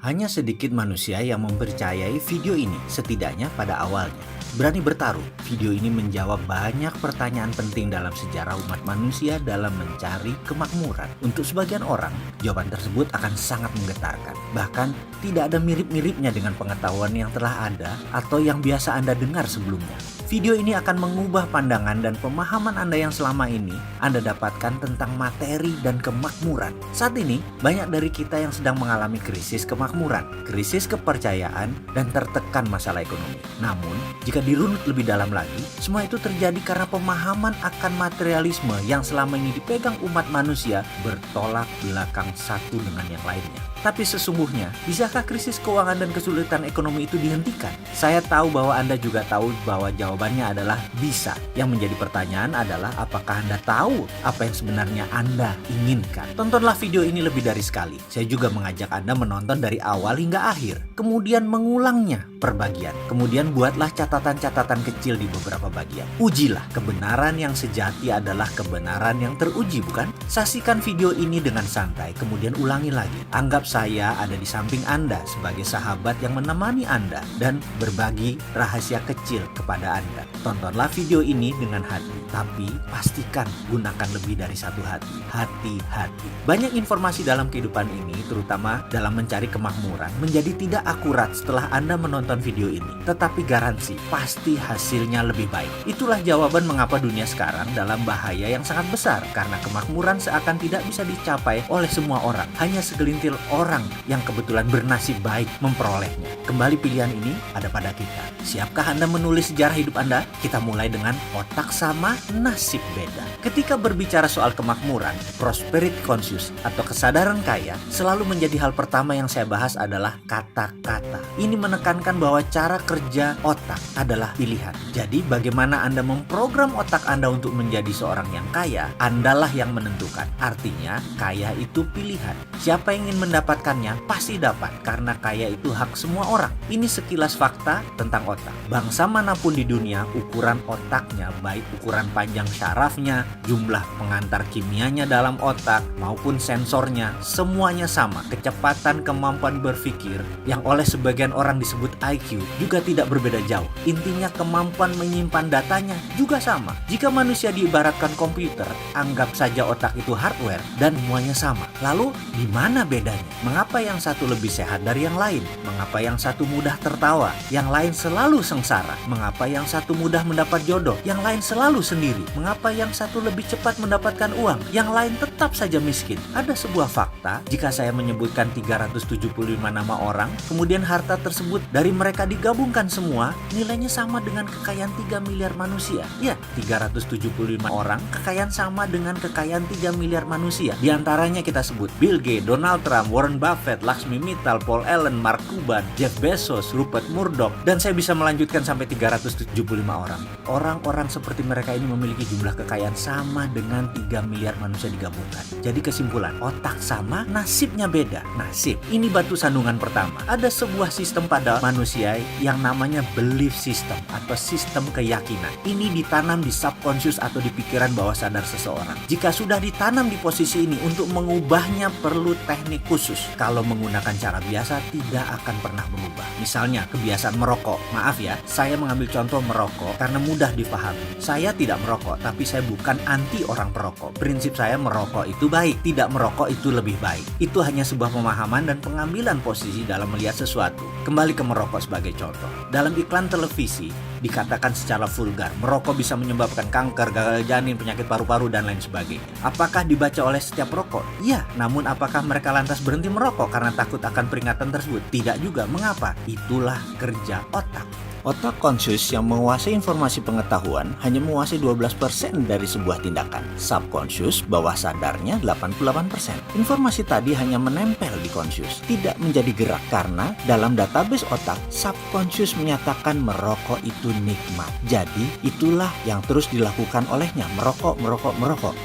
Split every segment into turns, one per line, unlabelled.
Hanya sedikit manusia yang mempercayai video ini, setidaknya pada awalnya. Berani bertaruh, video ini menjawab banyak pertanyaan penting dalam sejarah umat manusia dalam mencari kemakmuran. Untuk sebagian orang, jawaban tersebut akan sangat menggetarkan. Bahkan, tidak ada mirip-miripnya dengan pengetahuan yang telah ada atau yang biasa Anda dengar sebelumnya. Video ini akan mengubah pandangan dan pemahaman Anda yang selama ini Anda dapatkan tentang materi dan kemakmuran. Saat ini, banyak dari kita yang sedang mengalami krisis kemakmuran, krisis kepercayaan, dan tertekan masalah ekonomi. Namun, jika dirunut lebih dalam lagi, semua itu terjadi karena pemahaman akan materialisme yang selama ini dipegang umat manusia bertolak belakang satu dengan yang lainnya. Tapi sesungguhnya, bisakah krisis keuangan dan kesulitan ekonomi itu dihentikan? Saya tahu bahwa Anda juga tahu bahwa jawabannya adalah bisa. Yang menjadi pertanyaan adalah apakah Anda tahu apa yang sebenarnya Anda inginkan? Tontonlah video ini lebih dari sekali. Saya juga mengajak Anda menonton dari awal hingga akhir. Kemudian mengulangnya per bagian. Kemudian buatlah catatan-catatan kecil di beberapa bagian. Ujilah, kebenaran yang sejati adalah kebenaran yang teruji, bukan? Saksikan video ini dengan santai, kemudian ulangi lagi. Anggap saya ada di samping Anda sebagai sahabat yang menemani Anda dan berbagi rahasia kecil kepada Anda. Tontonlah video ini dengan hati, tapi pastikan gunakan lebih dari satu hati. Hati-hati. Banyak informasi dalam kehidupan ini, terutama dalam mencari kemakmuran, menjadi tidak akurat setelah Anda menonton video ini. Tetapi garansi, pasti hasilnya lebih baik. Itulah jawaban mengapa dunia sekarang dalam bahaya yang sangat besar, karena kemakmuran seakan tidak bisa dicapai oleh semua orang. Hanya segelintir orang yang kebetulan bernasib baik memperolehnya. Kembali pilihan ini ada pada kita. Siapkah Anda menulis sejarah hidup Anda? Kita mulai dengan otak sama, nasib beda. Ketika berbicara soal kemakmuran, prosperity conscious atau kesadaran kaya, selalu menjadi hal pertama yang saya bahas adalah kata-kata. Ini menekankan bahwa cara kerja otak adalah pilihan. Jadi bagaimana Anda memprogram otak Anda untuk menjadi seorang yang kaya, Andalah yang menentukan. Artinya, kaya itu pilihan. Siapa yang ingin mendapatkannya pasti dapat, karena kaya itu hak semua orang. Ini sekilas fakta tentang otak. Bangsa manapun di dunia, ukuran otaknya, baik ukuran panjang syarafnya, jumlah pengantar kimianya dalam otak, maupun sensornya, semuanya sama. Kecepatan kemampuan berpikir yang oleh sebagian orang disebut IQ juga tidak berbeda jauh. Intinya kemampuan menyimpan datanya juga sama. Jika manusia diibaratkan komputer, anggap saja otak itu hardware dan semuanya sama. Lalu di mana bedanya? Mengapa yang satu lebih sehat dari yang lain? Mengapa yang satu mudah tertawa, yang lain selalu sengsara? Mengapa yang satu mudah mendapat jodoh, yang lain selalu sendiri? Mengapa yang satu lebih cepat mendapatkan uang, yang lain tetap saja miskin? Ada sebuah fakta, jika saya menyebutkan 375 nama orang, kemudian harta tersebut dari mereka digabungkan semua, nilainya sama dengan kekayaan 3 miliar manusia. Ya, 375 orang, kekayaan sama dengan kekayaan 3 miliar manusia. Di antaranya kita sebut Bill Gates, Donald Trump, Warren Buffett, Laxmi Mittal, Paul Allen, Mark Cuban, Jeff Bezos, Rupert Murdoch, dan saya bisa melanjutkan sampai 375 orang. Orang-orang seperti mereka ini memiliki jumlah kekayaan sama dengan 3 miliar manusia digabungkan. Jadi kesimpulan, otak sama, nasibnya beda. Nasib, ini batu sandungan pertama. Ada sebuah sistem pada manusia yang namanya belief system atau sistem keyakinan. Ini ditanam di subconscious atau di pikiran bawah sadar seseorang. Jika sudah ditanam di posisi ini, untuk mengubahnya perlu teknik khusus. Kalau menggunakan cara biasa tidak akan pernah berubah. Misalnya kebiasaan merokok. Maaf ya, saya mengambil contoh merokok karena mudah difahami. Saya tidak merokok, tapi saya bukan anti orang perokok. Prinsip saya merokok itu baik, tidak merokok itu lebih baik. Itu hanya sebuah pemahaman dan pengambilan posisi dalam melihat sesuatu. Kembali ke merokok sebagai contoh. Dalam iklan televisi dikatakan secara vulgar, merokok bisa menyebabkan kanker, gagal janin, penyakit paru-paru, dan lain sebagainya. Apakah dibaca oleh setiap perokok? Ya, namun apakah mereka lantas berhenti merokok karena takut akan peringatan tersebut? Tidak juga. Mengapa? Itulah kerja otak. Otak conscious yang menguasai informasi pengetahuan hanya menguasai 12% dari sebuah tindakan. Subconscious, bawah sadarnya 88%. Informasi tadi hanya menempel di conscious, tidak menjadi gerak karena dalam database otak, subconscious menyatakan merokok itu nikmat. Jadi, itulah yang terus dilakukan olehnya, merokok.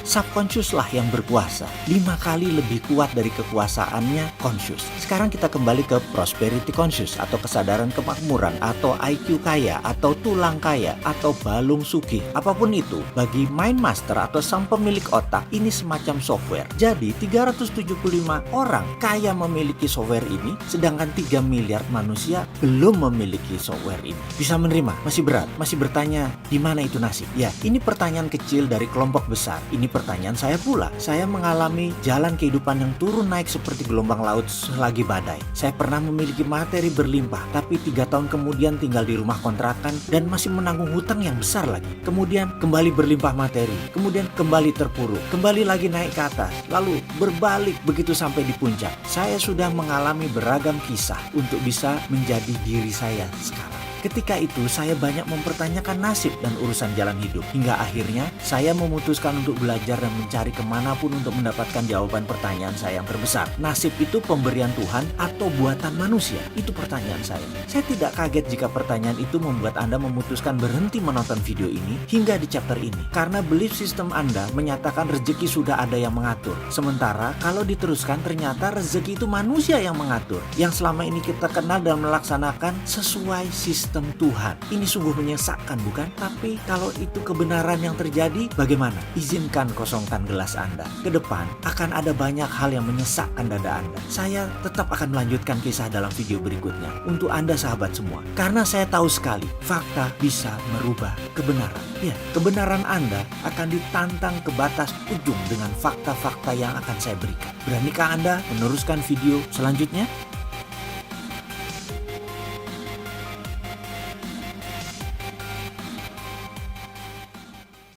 Subconscious lah yang berkuasa, 5 kali lebih kuat dari kekuasaannya conscious. Sekarang kita kembali ke prosperity conscious atau kesadaran kemakmuran atau IQ IQ kaya atau tulang kaya atau balung sugih, apapun itu, bagi Mind Master atau sang pemilik otak ini semacam software. Jadi 375 orang kaya memiliki software ini, sedangkan 3 miliar manusia belum memiliki software ini. Bisa menerima? Masih berat? Masih bertanya di mana itu nasib? Ya, ini pertanyaan kecil dari kelompok besar. Ini pertanyaan saya pula. Saya mengalami jalan kehidupan yang turun naik seperti gelombang laut selagi badai. Saya pernah memiliki materi berlimpah, tapi 3 tahun kemudian tinggal di rumah kontrakan dan masih menanggung hutang yang besar lagi. Kemudian kembali berlimpah materi, kemudian kembali terpuruk, kembali lagi naik ke atas, lalu berbalik begitu sampai di puncak. Saya sudah mengalami beragam kisah untuk bisa menjadi diri saya sekarang. Ketika itu saya banyak mempertanyakan nasib dan urusan jalan hidup. Hingga akhirnya saya memutuskan untuk belajar dan mencari kemanapun untuk mendapatkan jawaban pertanyaan saya yang terbesar. Nasib itu pemberian Tuhan atau buatan manusia? Itu pertanyaan saya. Saya tidak kaget jika pertanyaan itu membuat Anda memutuskan berhenti menonton video ini hingga di chapter ini. Karena belief system Anda menyatakan rezeki sudah ada yang mengatur. Sementara kalau diteruskan ternyata rezeki itu manusia yang mengatur. Yang selama ini kita kenal dan melaksanakan sesuai sistem Tuhan. Ini sungguh menyesakkan, bukan? Tapi kalau itu kebenaran yang terjadi, bagaimana? Izinkan kosongkan gelas Anda. Ke depan akan ada banyak hal yang menyesakkan dada Anda. Saya tetap akan melanjutkan kisah dalam video berikutnya untuk Anda sahabat semua. Karena saya tahu sekali, fakta bisa merubah kebenaran. Ya, kebenaran Anda akan ditantang ke batas ujung dengan fakta-fakta yang akan saya berikan. Beranikah Anda meneruskan video selanjutnya?